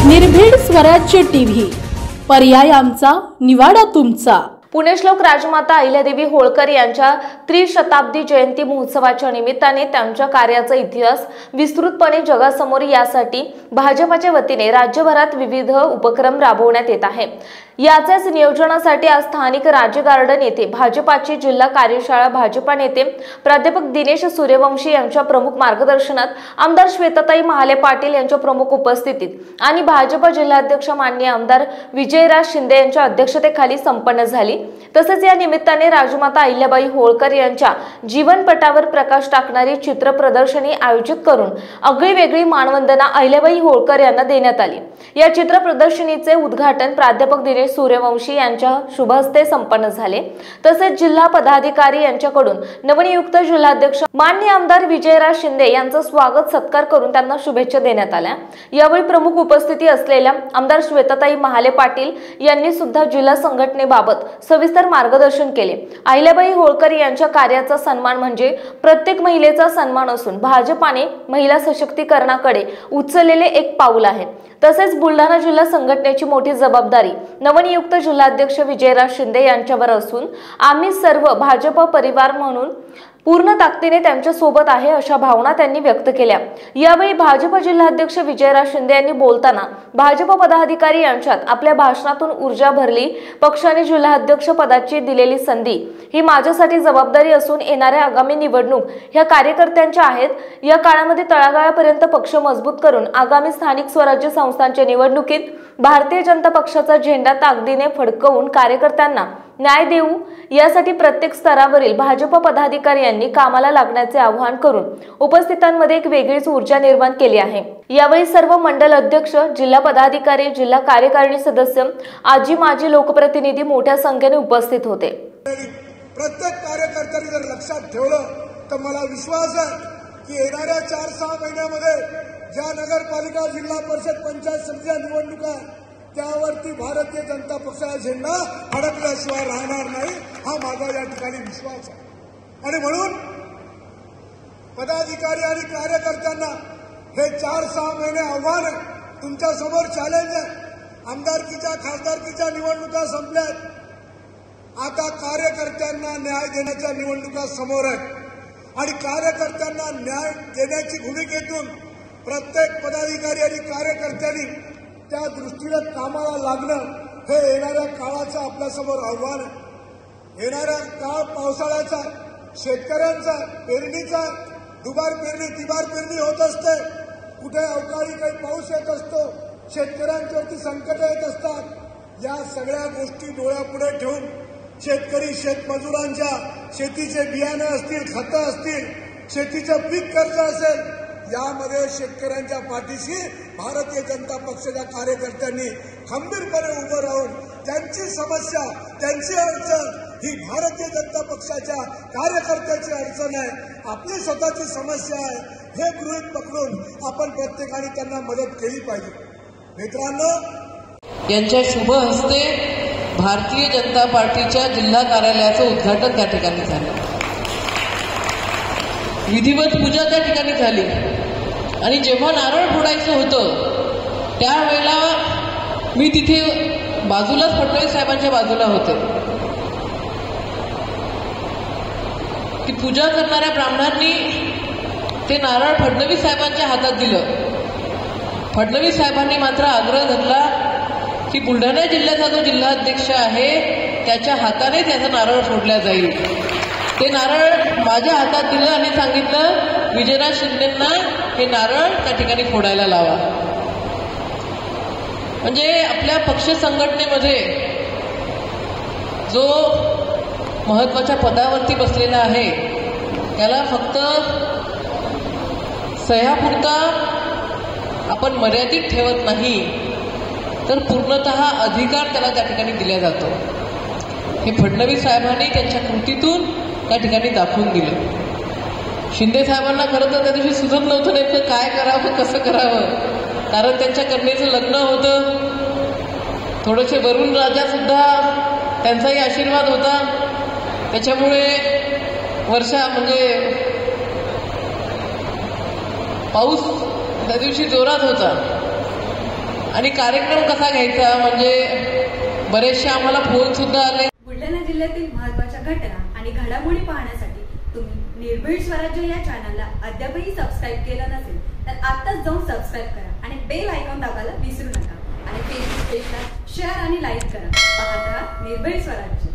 निर्भीड स्वराज्य टीव्ही, पर्याय आमचा, निवाडा तुमचा। पुण्यश्लोक राजमाता अहिल्यादेवी होळकर यांच्या त्रिशताब्दी जयंती महोत्सवाच्या निमित्ताने त्यांच्या कार्याचा इतिहास विस्तृतपणे जगासमोर यासाठी भाजपाच्या वतीने राज्यभरात विविध उपक्रम राबवण्यात येत आहे। याच्याच नियोजनासाठी आज स्थानिक राज्य गार्डन येथे भाजपाची जिल्हा कार्यशाळा भाजपा नेते प्राध्यापक दिनेश सूर्यवंशी यांच्या प्रमुख मार्गदर्शनात आमदार श्वेताताई महाले पाटील यांच्या प्रमुख उपस्थितीत आणि भाजपा जिल्हाध्यक्ष माननीय आमदार विजयराज शिंदे यांच्या अध्यक्षतेखाली संपन्न झाली। तसेच या निमित्ताने राजमाता अहिल्याबाई होळकर यांच्या जीवनपटावर प्रकाश टाकणारी चित्र प्रदर्शनी आयोजित करून आगळीवेगळी मानवंदना अहिल्याबाई होळकर यांना देण्यात आली। या चित्र प्रदर्शनीचे उद्घाटन प्राध्यापक दिनेश सूर्यवंशी यांच्या शुभ हस्ते संपन्न झाले। तसेच जिल्हा पदाधिकारी यांच्याकडून नवनियुक्त जिल्हाध्यक्ष माननीय आमदार विजयराज शिंदे यांचा स्वागत सत्कार करून त्यांना शुभेच्छा देण्यात आल्या। यावेळी प्रमुख उपस्थिती असलेल्या आमदार श्वेताताई महाले पाटील यांनी सुद्धा जिल्हा संघटनेबाबत सविस्तर मार्गदर्शन केले। अहिल्याबाई होळकर यांच्या कार्याचा सन्मान म्हणजे प्रत्येक महिलेचा सन्मान असून भाजपाने महिला सशक्तीकरणाकडे उचललेले एक पाऊल आहे। तसेच बुलढाणा जिल्हा संघटनेची मोठी जबाबदारी नवनियुक्त जिल्हाध्यक्ष विजयराज शिंदे यांच्यावर असून आम्ही सर्व भाजप परिवार म्हणून पूर्ण ताकदीने त्यांच्या सोबत आहे अशा भावना त्यांनी व्यक्त केल्या। यावेळी भाजप जिल्हाध्यक्ष विजयराज शिंदे यांनी बोलताना भाजप पदाधिकारी यांच्यात आपल्या भाषणातून ऊर्जा भरली। पक्षाने जिल्हाध्यक्ष पदाची दिलेली संधी ही माझ्यासाठी जबाबदारी असून येणाऱ्या आगामी निवडणूक ह्या कार्यकर्त्यांच्या आहेत। या काळामध्ये तळागाळापर्यंत पक्ष मजबूत करून आगामी स्थानिक स्वराज्य संस्थांच्या निवडणुकीत भारतीय जनता पक्षाचा झेंडा ताकदीने फडकवून कार्यकर्त्यांना न्याय देऊ यासाठी प्रत्येक स्तरावरील भाजप पदाधिकारी यांनी कामाला लागण्याचे आवाहन करून उपस्थितांमध्ये एक वेगळीच ऊर्जा निर्माण केली आहे। यावेळी सर्व मंडल अध्यक्ष, जिल्हा पदाधिकारी, जिल्हा कार्यकारिणी सदस्य, आजी माजी लोकप्रतिनिधी मोठ्या संख्येने उपस्थित होते। प्रत्येक कार्यकर्त्यांनी जर लक्षात ठेवलं तर मला विश्वास आहे की येणाऱ्या 4-6 महिन्यामध्ये ज्या नगरपालिका, जिल्हा परिषद, पंचायत समिती निवडणुका त्यावरती भारतीय जनता पक्षाचा झेंडा फडकल्याशिवाय राहणार नाही, हा माझा या ठिकाणी विश्वास आहे। आणि म्हणून पदाधिकारी आणि कार्यकर्त्यांना हे 4-6 महिने आव्हान आहे, तुमच्या समोर चॅलेंज आहे। आमदारकीच्या, खासदारकीच्या निवडणुका संपल्यात, आता कार्यकर्त्यांना न्याय देण्याच्या निवडणुका समोर आहेत आणि कार्यकर्त्यांना न्याय देण्याची भूमिकेतून प्रत्येक पदाधिकारी आणि कार्यकर्त्यांनी त्या दृष्टीने कामाला लागणं हे येणाऱ्या काळाचं आपल्यासमोर आव्हान आहे। येणारा काळ पावसाळ्याचा, शेतकऱ्यांचा, पेरणीचा, दुबार पेरणी, तिबार पेरणी होत असते, कुठे अवकाळी काही पाऊस येत असतो, शेतकऱ्यांवरती संकट येत असतात। या सगळ्या गोष्टी डोळ्यापुढे ठेवून शेतकरी, शेतमजुरांच्या शेतीचे बियाणे असतील, खतं असतील, शेतीचं पीक कर्ज असेल, यामध्ये शेतकऱ्यांच्या पाठीशी भारतीय जनता पक्षाच्या कार्यकर्त्यांनी खंबीरपणे उभं राहून त्यांची समस्या, त्यांची अडचण ही भारतीय जनता पक्षाच्या कार्यकर्त्याची अडचण आहे, आपली स्वतःची समस्या आहे, हे गृहीत पकडून आपण प्रत्येकाने त्यांना मदत केली पाहिजे। मित्रांनो, यांच्या शुभ हस्ते भारतीय जनता पार्टीच्या जिल्हा कार्यालयाचं उद्घाटन त्या ठिकाणी झालं। विधिवत पूजा त्या ठिकाणी झाली आणि जेव्हा नारळ फोडायचं होतं त्यावेळेला मी तिथे बाजूलाच फडणवीस साहेबांच्या बाजूला होते। ती पूजा करणाऱ्या ब्राह्मणांनी ते नारळ फडणवीस साहेबांच्या हातात दिलं। फडणवीस साहेबांनी मात्र आग्रह धरला की बुलढाणा जिल्ह्याचा जो जिल्हाध्यक्ष आहे त्याच्या हाताने त्याचा नारळ फोडला जाईल। ते नारळ माझ्या हातात दिलं आणि सांगितलं विजयराज शिंदेंना हे नारळ त्या ठिकाणी फोडायला लावा। म्हणजे आपल्या पक्ष संघटनेमध्ये जो महत्वाच्या पदावरती बसलेला आहे त्याला फक्त सह्यापुरता आपण मर्यादित ठेवत नाही तर पूर्णतः अधिकार त्याला त्या ठिकाणी दिला जातो। हे फडणवीस साहेबांनी त्यांच्या कृतीतून त्या ठिकाणी दाखवून दिलं। शिंदे साहेबांना खरं तर त्या दिवशी सुचत नव्हतं नेमकं काय करावं, कसं करावं, कारण त्यांच्या कन्येचं लग्न होतं थोडेसे वरुण राजा सुद्धा त्यांचाही आशीर्वाद होता. त्याच्यामुळे वर्षा म्हणजे पाऊस त्या दिवशी जोरात होता आणि कार्यक्रम कसा घ्यायचा म्हणजे बरेचसे आम्हाला फोन सुद्धा आले. बुलढाणा जिल्ह्यातील महत्त्वाच्या घटना आणि घडामोडी पाहण्यासाठी तुम्ही निर्भीड स्वराज्य या चॅनलला अद्यापही सबस्क्राईब केलं नसेल तर आत्ताच जाऊन सबस्क्राईब करा आणि बेल आयकॉन दाबायला विसरू नका आणि फेसबुक पेजला शेअर आणि लाईक करा. पाहत राहा निर्भीड स्वराज्य.